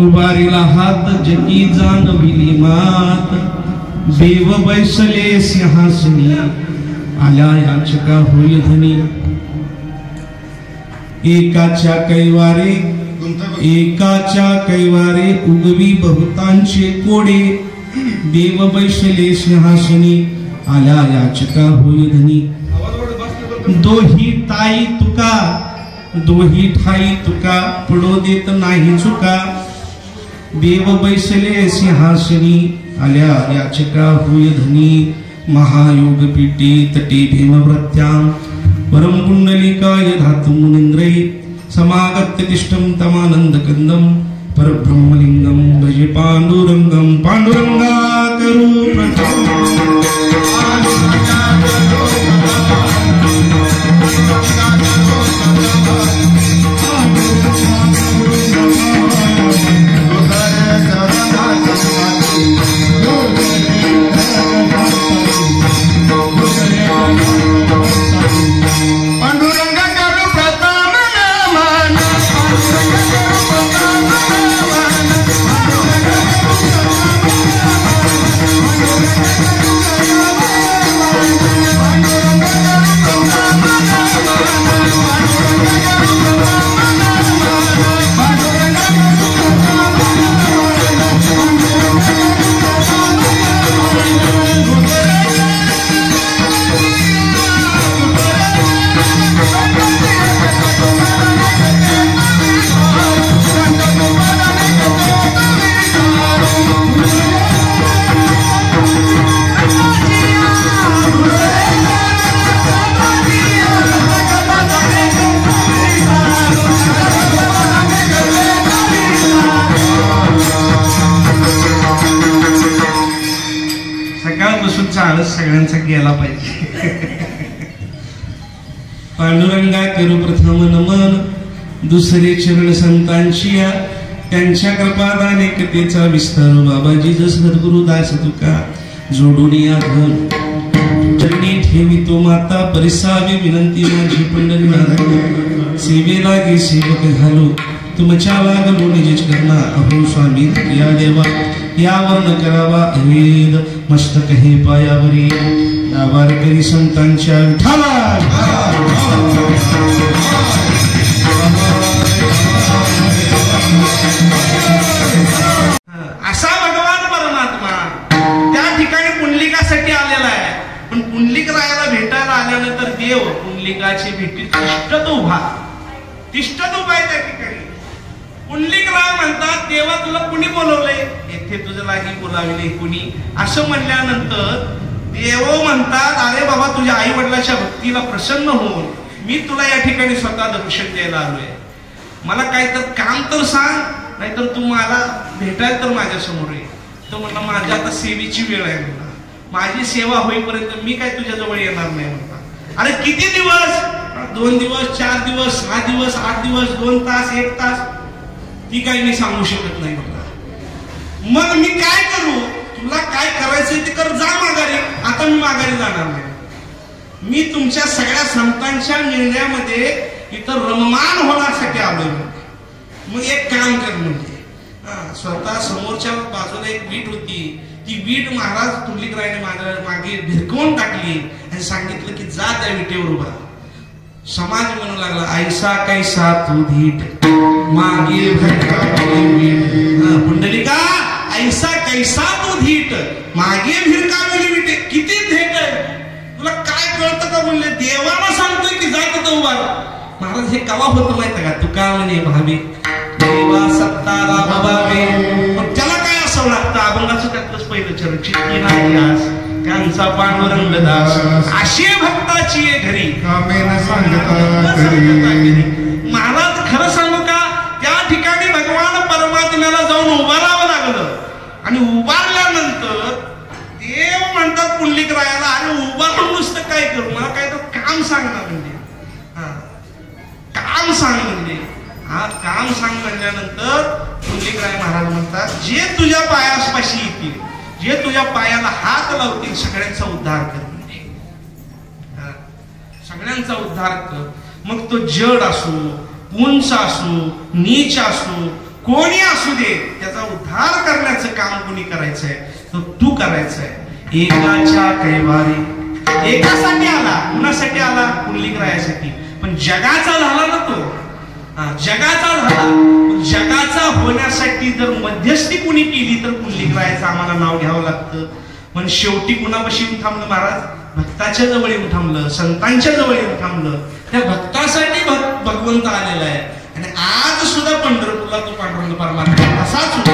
उभारिला हात जगी जानविली मात देव बैसले सिंहासनी आल्या याचका होय धनी एकाच्या कैवारे उगवी बहुतांचे कोडे देव बैसले सिंहासनी आल्या याचका होय धनी दोही ठाई तुका पडो देत नाही चुका देव बैसले सिंहासनी आल्या याचका होय धनी महायोग पीठे तटे भीमव्रत्यां परम कुंडलिकाय धातु मुनींद्रै समागत्य तिष्ठं तमानंद कंदं परब्रह्मलिंगं भजे पांडुरंगं पांडुरंगा करू प्रथम सगळ्यांचा गेला पाहिजे पांडुरंगा करू प्रथम नमन दुसरे चरण संतांची त्यांच्या कृपादाने कथेचा विस्तार बाबाजी जस सद्गुरु दास तुका जोडून या घर चरणी ठेवी तो माता परिसावी विनंती माझी पंढरीनाथ सेवेला गे सेवक घालू तुमच्या लागलो निज करना अहो स्वामी या देवा यावर न करावा अवेद मस्तक हे पायावरी या वारकरी संतांच्या विठाला असा भगवान परमात्मा त्या ठिकाणी पुंडलिकासाठी आलेला आहे पण पुंडलिक रायाला भेटायला आल्यानंतर देव पुंडलिकाची भेटी तिष्ठत उभा आहे त्या ठिकाणी पुंडलिक राय म्हणतात देवा तुला कुणी बोलवलंय येथे तुझं लागी बोलाविले कुणी असं म्हणल्यानंतर देव म्हणतात अरे बाबा तुझ्या आई वडिलांच्या भक्तीला प्रसन्न होऊन मी तुला या ठिकाणी स्वतः दर्शन द्यायला आलोय मला काय तर काम तर सांग नाहीतर तू मला भेटायला तर माझ्या समोर ये तो म्हणला माझ्या आता सेवेची वेळ आहे म्हणला माझी सेवा होईपर्यंत मी काय तुझ्या जवळ येणार नाही म्हणला अरे किती दिवस 2 दिवस 4 दिवस 6 दिवस 8 दिवस 2 तास 1 तास ती काही मी सांगू शकत नाही मला मग मी काय करू तुला काय करायचंय ते कर जा माघारी आता मी माघारी जाणार नाही मी तुमच्या सगळ्या संतांच्या निर्णयामध्ये इथं रममान होण्यासाठी आलोय मग एक काम कर म्हणजे स्वतः समोरच्या बाजूला एक वीट होती ती वीट महाराज पुंडलिकरायाने मागे भिरकवून टाकली आणि सांगितलं की जा त्या विटेवर उभा समाज म्हणू लागला ऐसा कैसा तू धीट मागे पुंडलिका ऐसा कैसा तू धीट मागे भिरकावली विटे किती धेट आहे तुला काय कळतं का म्हणले देवाला सांगतोय की जा तिथं उभा महाराज हे कवा होतं माहिती का? तुका म्हणे भावे देवा सत्तारा भावे. मग त्याला काय असावं लागतं? अभंगाचं त्यातलंच पहिलं चरण चित्ती नायास त्यांचा पांडुरंग दास अशी भक्ताची घरी महाराज. खरं सांगू का, त्या ठिकाणी भगवान परमात्म्याला जाऊन उभारावं लागलं आणि उभारल्यानंतर देव म्हणतात पुंडलिक रायाला, अरे उभारून नुसतं काय करू, मला काय तर काम सांगणार म्हणजे. काम सांग म्हणजे काम सांग म्हणल्यानंतर पुंडलिक राय महाराज म्हणतात, जे तुझ्या पायापाशी येतील, जे तुझ्या पायाला हात लावतील, सगळ्यांचा उद्धार कर म्हणजे. सगळ्यांचा उद्धार कर. मग तो जड असो, उंच असो, नीच असो, कोणी असू दे, त्याचा उद्धार करण्याचं काम कोणी करायचंय तर तू करायचंय. एकाच्या कैवारी, एकासाठी आला, कुणासाठी आला? पुंडलिक रायासाठी. पण जगाचा झाला ना तो, जगाचा झाला. जगाचा होण्यासाठी जर मध्यस्थी कुणी केली तर पुंडलिक रायाचं आम्हाला नाव घ्यावं लागतं. पण शेवटी कुणापाशी येऊन थांबलं महाराज? भक्ताच्या जवळ येऊन थांबलं, संतांच्या जवळ येऊन थांबलं. त्या भक्तासाठी भगवंत आलेला आहे. आणि आज सुद्धा पंढरपूरला तो पांडुरंग परमात्मा असाच होता,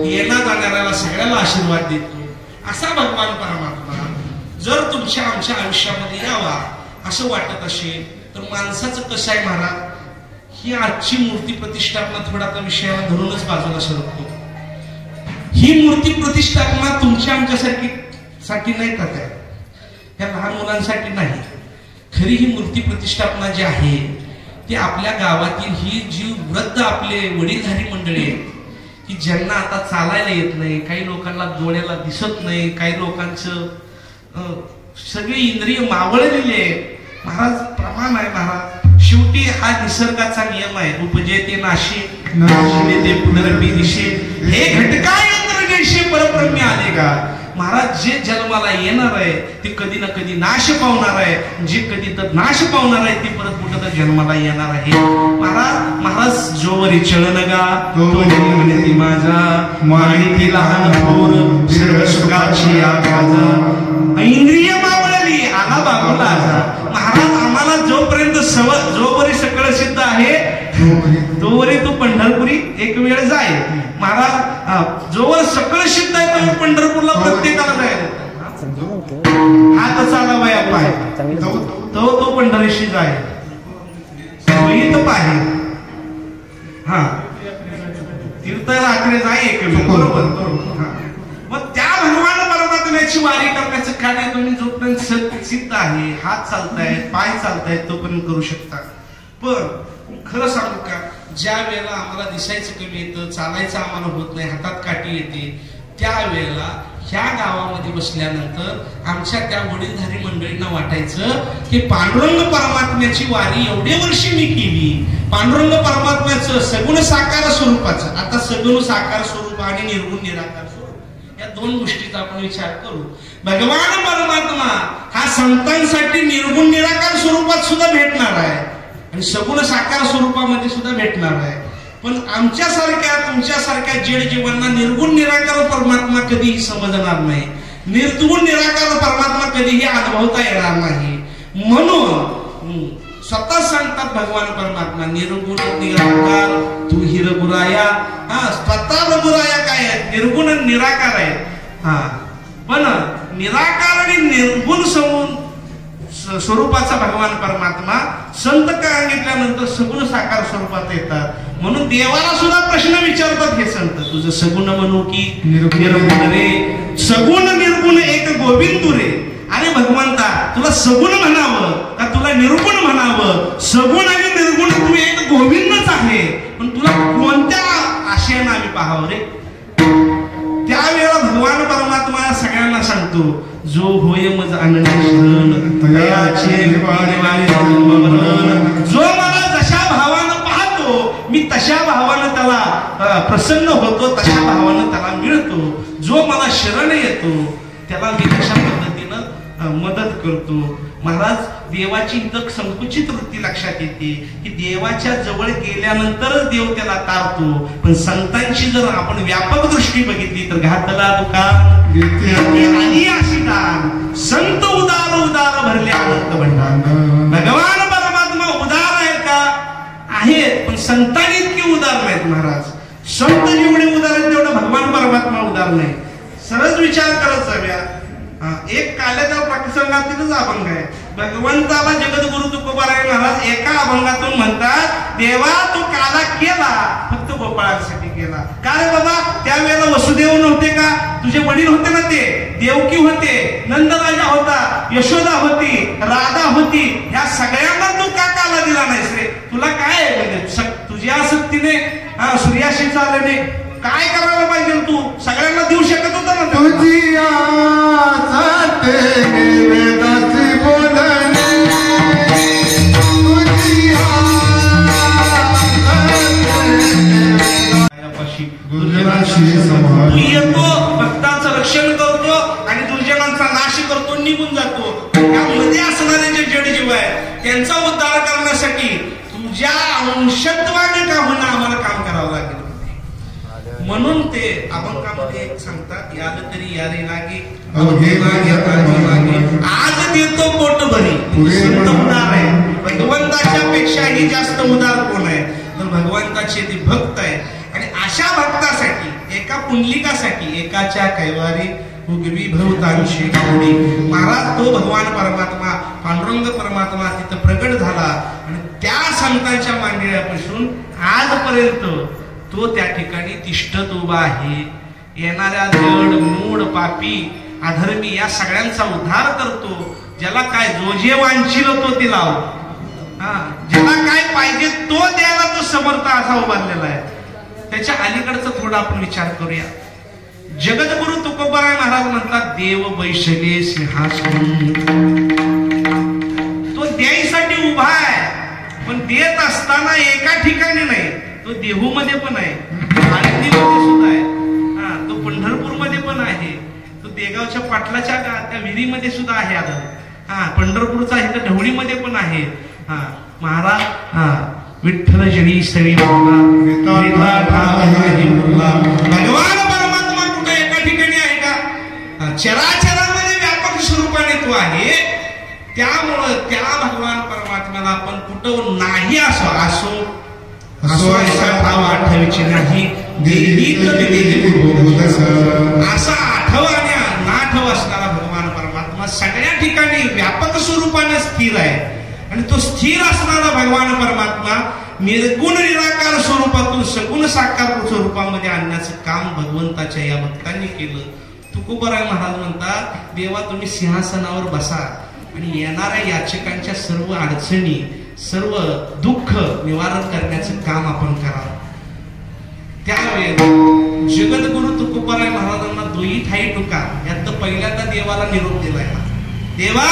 येणार जाणाऱ्याला सगळ्याला आशीर्वाद देतो असा भगवान परमात्मा जर तुमच्या आमच्या आयुष्यामध्ये यावा असं वाटत असेल तर माणसाचं कसं आहे महाराज, ही आजची मूर्ती प्रतिष्ठापना थोडासा विषयाला धरूनच बाजूला सरकतो. ही मूर्ती प्रतिष्ठापना तुमच्या आमच्यासाठी नाही का? त्या लहान मुलांसाठी नाही. खरी ही मूर्ती प्रतिष्ठापना जी आहे ती आपल्या गावातील ही जी वृद्ध आपले वडीलधारी मंडळी आहेत की ज्यांना आता चालायला येत नाही, काही लोकांना डोळ्याला दिसत नाही, काही लोकांचं सगळे इंद्रिय मावळलेले आहेत. महाराज प्रमाण आहे महाराज. शेवटी हा निसर्गाचा नियम आहे. उपजेते नाशी ते पुनरपी दिशे हे घटका यंत्र जैसे परब्रह्मी आले का. महाराज जे जन्माला येणार आहे ते कधी ना कधी नाश पावणार आहे, जे कधी तर नाश पावणार आहे ते परत कुठं तर जन्माला येणार आहे. महाराज जोवरी चळनगा तो माझा माहिती लहान थोर सर्व सुखाची आवाज इंद्रिय मावळली आला बाबूला. महाराज आम्हाला जोपर्यंत जोवरी सकळ सिद्ध आहे तोवरी तू पंढरपुरी एक वेळ जाय. महाराज जोवर सकळ सिद्ध आहे तुम्ही पंढरपूरला प्रत्येकाला जायला हात चालावाया पाय तो पंढरीशी जाय सोयीत पाहे. हा तीर्थाला आकडे जाय एक बरोबर. मग त्या भगवान परमात्म्याची वारी करण्याचं कार्य तुम्ही जोपर्यंत सिद्ध आहे, हात चालतायत, पाय चालतायत, तोपर्यंत करू शकता. पण खरं सांगू का, ज्या वेळेला आम्हाला दिसायचं कमी येतं, चालायचं आम्हाला होत नाही, हातात काठी येते, त्यावेळेला ह्या गावामध्ये बसल्यानंतर आमच्या त्या वडीलधारी मंडळींना वाटायचं की पांडुरंग परमात्म्याची वारी एवढे वर्षी मी केली, पांडुरंग परमात्म्याचं सगुण साकार स्वरूपाचं, आता सगुण साकार स्वरूप आणि निर्गुण निराकार स्वरूप या दोन गोष्टीचा आपण विचार करू. भगवान परमात्मा हा संतांसाठी निर्गुण निराकार स्वरूपात सुद्धा भेटणार आहे आणि सगुण साकार स्वरूपामध्ये सुद्धा भेटणार आहे. पण आमच्यासारख्या तुमच्यासारख्या जेड जीवांना निर्गुण निराकार परमात्मा कधीही समजणार नाही, निर्गुण निराकार परमात्मा कधीही अनुभवता येणार नाही. म्हणून स्वतः सांगतात भगवान परमात्मा निर्गुण निराकार तू हि रघुराया. स्वतः रघुराया काय आहे? निर्गुण निराकार आहे. पण निराकार आणि निर्गुण स्वरूपाचा भगवान परमात्मा संत सांगितल्यानंतर सगुण साकार स्वरूपात येतात. म्हणून देवाला सुद्धा प्रश्न विचारतात हे संत, तुझं सगुण म्हणू की निर्गुण रे. सगुण निर्गुण एक गोविंदू रे. अरे भगवंता तुला सगुण म्हणावं का तुला निर्गुण म्हणावं? सगुण आणि निर्गुण तू एक गोविंदच आहे, पण तुला कोणत्या आशयानं आम्ही पाहावं रे? त्यावेळेला भगवान परमात्मा सगळ्यांना सांगतो, जो होय मज जो मला जशा भावानं पाहतो मी तशा भावानं त्याला प्रसन्न होतो, तशा भावानं त्याला मिळतो. जो मला शरण येतो त्याला मी तशा पद्धतीनं मदत करतो. महाराज देवाची इथं संकुचित वृत्ती लक्षात येते की देवाच्या जवळ गेल्यानंतरच देव त्याला तारतो. पण संतांची जर आपण व्यापक दृष्टी बघितली तर घातला दुकान अशी दान संत उदार उदार भरले अनंत भंडार. भगवान परमात्मा उदार आहे का? आहेत, पण संतांनी इतके उदार नाहीत महाराज. संत जेवढे उदार आहेत तेवढं भगवान परमात्मा उदार नाही. सरळ विचार करत जाऊया. एक काल्याच्या प्रसंगातीलच अभंग आहे. भगवंताला जगद्गुरु तुकोबाराय महाराज एका अभंगातून म्हणतात, देवा तू काला केला फक्त गोपाळांसाठी केला. का रे बाबा, त्यावेळेला वसुदेव नव्हते का? तुझे वडील होते ना, ते देवकी होते, नंदराजा होता, यशोदा होती, राधा होती. ह्या सगळ्यांना तू का काला दिला नाहीस रे? तुला काय म्हणजे तुझ्या आसक्तीने सूर्याशी चालणे काय करायला पाहिजे? तू सगळ्यांना देऊ शकत होता ना. तुझी आसाते वेदाची बोलणे, तुझी दुर्जनाशी समाज. तू येतो, भक्तांचं रक्षण करतो आणि दुर्जनांचा नाश करतो, निघून जातो. त्यामध्ये असणारे जे जड जीव आहे त्यांचा उद्धार करण्यासाठी तुझ्या अंशत्वाने का होणं आम्हाला काम करावं लागेल. म्हणून ते अभंगामध्ये एक सांगतात, याद तरी यारे लागे आज देतो पोट भरी. संत उदार आहे. भगवंताच्या पेक्षाही जास्त उदार कोण आहे तर भगवंताचे ते भक्त आहे. आणि अशा भक्तासाठी, एका पुंडलिकासाठी एकाच्या कैवारी उगवी भवतांशी गावडी. महाराज तो भगवान परमात्मा पांडुरंग परमात्मा तिथं प्रगट झाला आणि त्या संतांच्या मांडीळ्यापासून आजपर्यंत तो त्या ठिकाणी तिष्ठत उभा आहे. येणाऱ्या जड मूड पापी अधर्मी या सगळ्यांचा उद्धार करतो. ज्याला काय जो जे वांछिल तो ते लाव, ज्याला काय पाहिजे तो द्यायला तो समर्थ असा उभारलेला आहे. त्याच्या अलीकडचा थोडा आपण विचार करूया. जगद्गुरु तुकोबाराय महाराज म्हणतात, देव बैसले सिंहासन. तो द्यायसाठी उभा आहे, पण देत असताना एका ठिकाणी नाही, तो देहू मध्ये पण आहे, आळंदीमध्ये सुद्धा आहे, तो पंढरपूर मध्ये पण आहे, तो देगावच्या पाटलाच्या त्या विहिरीमध्ये सुद्धा आहे. आता पंढरपूरचा इथं ढवळीमध्ये पण आहे. महाराज विठ्ठल जळी स्थळी भगवान परमात्मा कुठे एका ठिकाणी आहे का? चराचरामध्ये व्यापक स्वरूपाने तो आहे. त्यामुळं त्या भगवान परमात्म्याला आपण कुठं नाही असो असो असा भाव आठवायचे नाही. असा आठव आणि नाठव असणारा भगवान परमात्मा सगळ्या ठिकाणी व्यापक स्वरूपाने स्थिर आहे. आणि तो स्थिर असणारा भगवान परमात्मा निर्गुण निराकार स्वरूपातून सगुण साकार स्वरूपामध्ये आणण्याचं काम भगवंताच्या या भक्तांनी केलं. तुकोबाराय महाराज म्हणतात, देवा तुम्ही सिंहासनावर बसा आणि येणाऱ्या याचकांच्या सर्व अडचणी सर्व दुःख निवारण करण्याचं काम आपण करावं. त्यावेळेस जगद्गुरु तुकोबाराय महाराजांना दोही ठाई टुका यात पहिल्यांदा देवाला निरोप दिलाय. देवा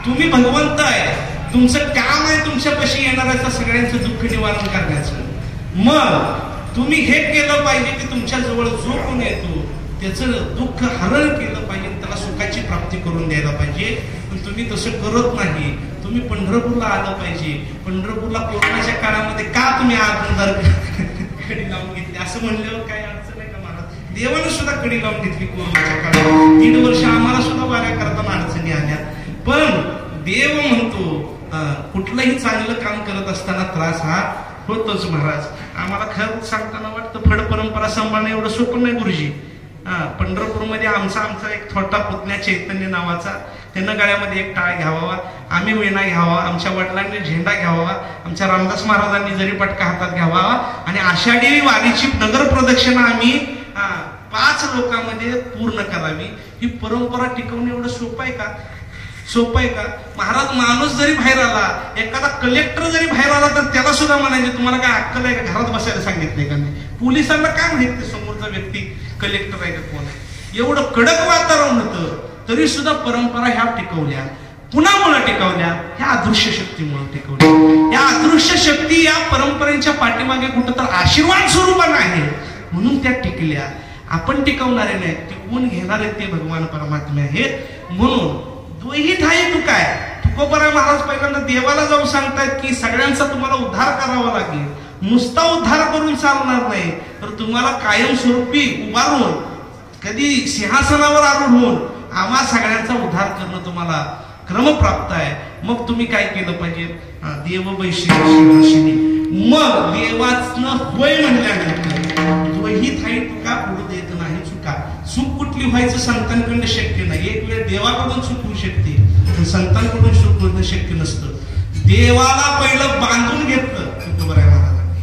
तुम्ही भगवंत आहे, तुमचं काम आहे तुमच्यापाशी येणाऱ्याचं सगळ्यांचं दुःख निवारण करण्याचं. मग तुम्ही हे केलं पाहिजे की तुमच्या जवळ जो कोण येतो त्याचं दुःख हरण केलं पाहिजे, त्याला सुखाची प्राप्ती करून द्यायला पाहिजे. पण तुम्ही तसं करत नाही. तुम्ही पंढरपूरला आलं पाहिजे. पंढरपूरला कोरोनाच्या काळामध्ये का तुम्ही आधार कडी लावून घेतली असं म्हणल्यावर काय अडचण आहे का? मला देवानं सुद्धा कडी लावून घेतली कोरोनाच्या काळात. 3 वर्ष आम्हाला सुद्धा वाऱ्या करताना अडचणी आल्या. पण देव म्हणतो कुठलंही चांगलं काम करत असताना त्रास हा होतोच. महाराज आम्हाला खरं सांगताना वाटतं फड परंपरा सांभाळणं एवढं सोपं नाही गुरुजी. पंढरपूरमध्ये आमचा एक छोटा पुतण्या चैतन्य नावाचा, त्यानं गळ्यामध्ये एक टाळ घ्यावा, आम्ही वेणा घ्यावा, आमच्या वडिलांनी झेंडा घ्यावा, आमच्या रामदास महाराजांनी जरीपटका हातात घ्यावा आणि आषाढी वारीची नगर प्रदक्षिणा आम्ही 5 लोकांमध्ये पूर्ण करावी. ही परंपरा टिकवणं एवढं सोपं आहे का? सोपं आहे का? महाराज माणूस जरी बाहेर आला, एखादा कलेक्टर जरी बाहेर आला तर त्याला सुद्धा म्हणायचे तुम्हाला काय अक्कल आहे का? घरात बसायला सांगितलंय का? नाही. पोलिसांना काय माहिती समोरचा व्यक्ती कलेक्टर आहे का कोण आहे? एवढं कडक वातावरण होतं तरी सुद्धा परंपरा ह्या टिकवल्या. कुणामुळे टिकवल्या? ह्या अदृश्य शक्तीमुळे टिकवल्या. या अदृश्य शक्ती या परंपरेच्या पाठीमागे कुठं तर आशीर्वाद स्वरूपानं आहे म्हणून त्या टिकल्या. आपण टिकवणारे नाही, टिकवून घेणारे ते भगवान परमात्मा आहेत. म्हणून दोही ठाई तू काय तुकोबाराय महाराज पहिल्यांदा देवाला जाऊन सांगतायत की सगळ्यांचा तुम्हाला उद्धार करावा लागेल. नुसता उद्धार करून चालणार नाही तर तुम्हाला कायमस्वरूपी उभारून कधी सिंहासनावर आरूढ होऊन आम्हा सगळ्यांचा उद्धार करणं तुम्हाला क्रमप्राप्त आहे. मग तुम्ही काय केलं पाहिजे? देव बैसले सिंहासनी. मग देवाचं होय म्हणल्यानंतर वहीत आहे तुका पुढे देत नाही चुका. चूक कुठली व्हायचं संतांकडून शक्य नाही. एक वेळ देवाकडून चूक होऊ शकते पण संतांकडून चूक होणं शक्य नसतं. देवाला पहिलं बांधून घेतलं तुकोबा महाराजांनी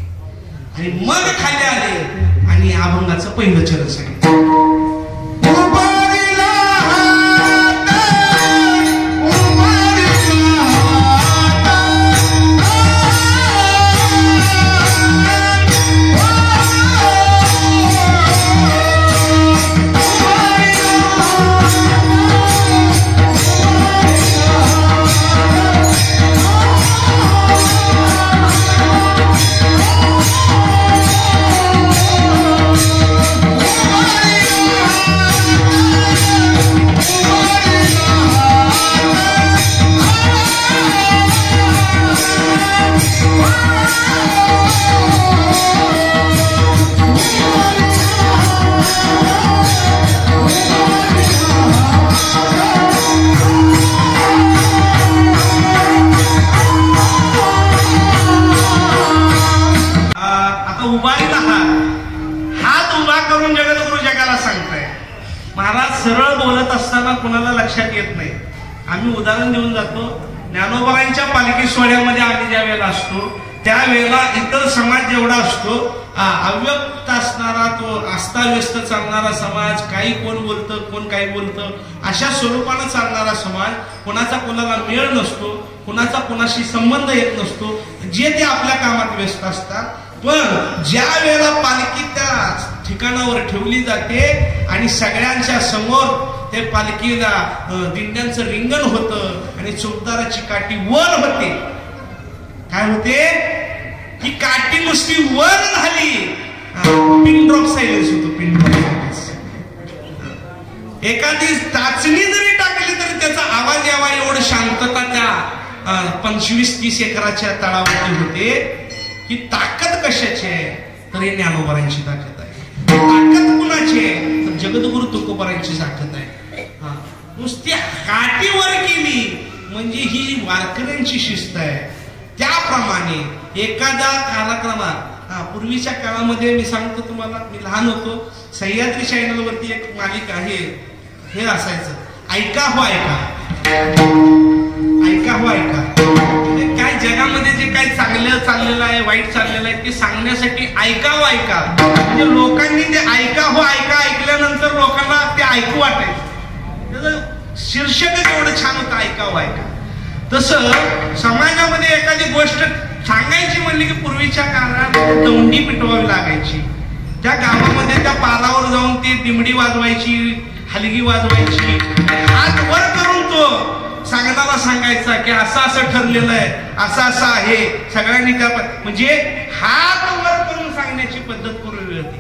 आणि मग खाली आले आणि अभंगाचं पहिलं चरण सांगितलं. सरळ बोलत असताना कुणाला लक्षात येत नाही. आम्ही उदाहरण देऊन जातो. ज्ञानोबांच्या पालखी सोहळ्यामध्ये आम्ही ज्या वेळेला असतो त्यावेळेला इतर समाज जेवढा असतो अव्यक्त असणारा तो अस्ताव्यस्त चालणारा समाज, काही कोण बोलतं कोण काही बोलतं अशा स्वरूपानं चालणारा समाज, कोणाचा कोणाला मेळ नसतो, कोणाचा कोणाशी संबंध येत नसतो, जे ते आपल्या कामात व्यस्त असतात. पण ज्या वेळेला पालखी त्या ठिकाणावर ठेवली जाते आणि सगळ्यांच्या समोर ते पालखीला दिंड्यांचं रिंगण होतं आणि चोपदाराची काठी वर होते. काय होते की काठी नुसती वर झाली, पिन ड्रॉप सायलेन्स होतो. Pin drop silence. एखादी चाचणी जरी टाकली तरी त्याचा आवाज यावा एवढं शांतता त्या 25-30 एकराच्या तळावरती होते. की ताकद कशाची आहे तर हे ज्ञानोबांची ताकद आहे. ताकद कुणाची आहे तर जगद्गुरु तुकोबांची ताकद आहे. नुसती काठीवर केली म्हणजे ही वारकऱ्यांची शिस्त आहे. त्याप्रमाणे एखाद्या कालक्रमात पूर्वीच्या काळामध्ये मी सांगतो तुम्हाला, मी लहान होतो सह्याद्री चॅनलवरती एक मालिका आहे, हे असायचं ऐका हो ऐका, ऐका हो ऐका. काय जगामध्ये जे काही चांगलं चाललेलं आहे वाईट चाललेलं आहे ते सांगण्यासाठी ऐका हो ऐका. म्हणजे लोकांनी ते ऐका हो ऐका ऐकल्यानंतर लोकांना ते ऐकू वाटायचं. त्याचं शीर्षकच एवढं छान होतं ऐका हो ऐका. तसं समाजामध्ये एखादी गोष्ट सांगायची म्हणली की पूर्वीच्या काळात दौंडी पिटवावी लागायची. त्या गावामध्ये त्या पारावर जाऊन ती दिमडी वाजवायची, हलगी वाजवायची, हात वर करून तो सांगणारा सांगायचा की असं असं ठरलेलं आहे, असं असं आहे. सगळ्यांनी त्या म्हणजे हात वर करून सांगण्याची पद्धत पूर्वी होती.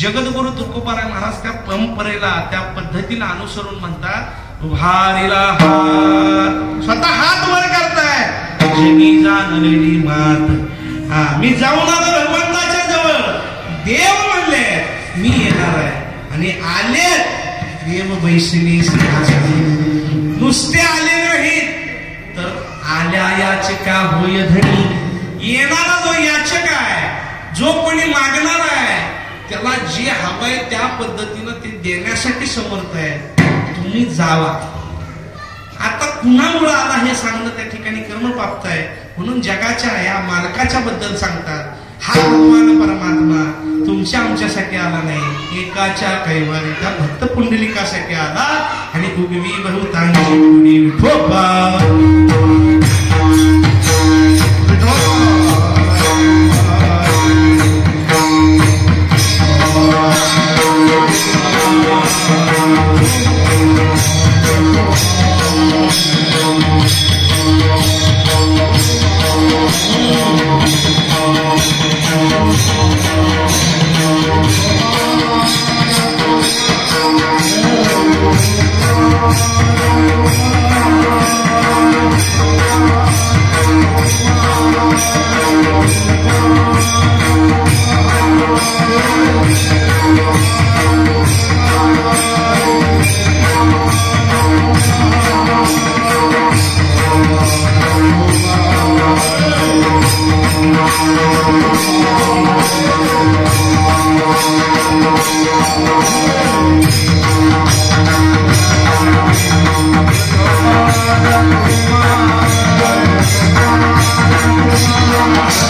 जगद्गुरु तुकोबाराय महाराज त्या परंपरेला त्या पद्धतीला अनुसरून म्हणतात उभारीला हात, स्वतः हात वर करताय. जगी जाणलेली मात, मी जाऊन आलो भगवंताच्या जवळ. देव म्हणले मी येणार आहे आणि आले देव बैसली सिंहासनी. नुसते आले नाहीत तर आल्या याचका होय धनी. येणारा जो याचक आहे, जो कोणी मागणार आहे त्याला जे हवंय त्या पद्धतीनं ते देण्यासाठी समर्थ आहे. तुम्ही जावा. आता कुणामुळे आला हे सांगणं त्या ठिकाणी कर्मप्राप्त आहे. म्हणून जगाच्या या मालकाच्या बद्दल सांगतात हा भगवान परमात्मा तुमच्या आमच्यासाठी आला नाही, एकाच्या कैवारी त्या भक्त पुंडलिकासाठी आला आणि उगवी बहुतांची विठोबा. Oh राम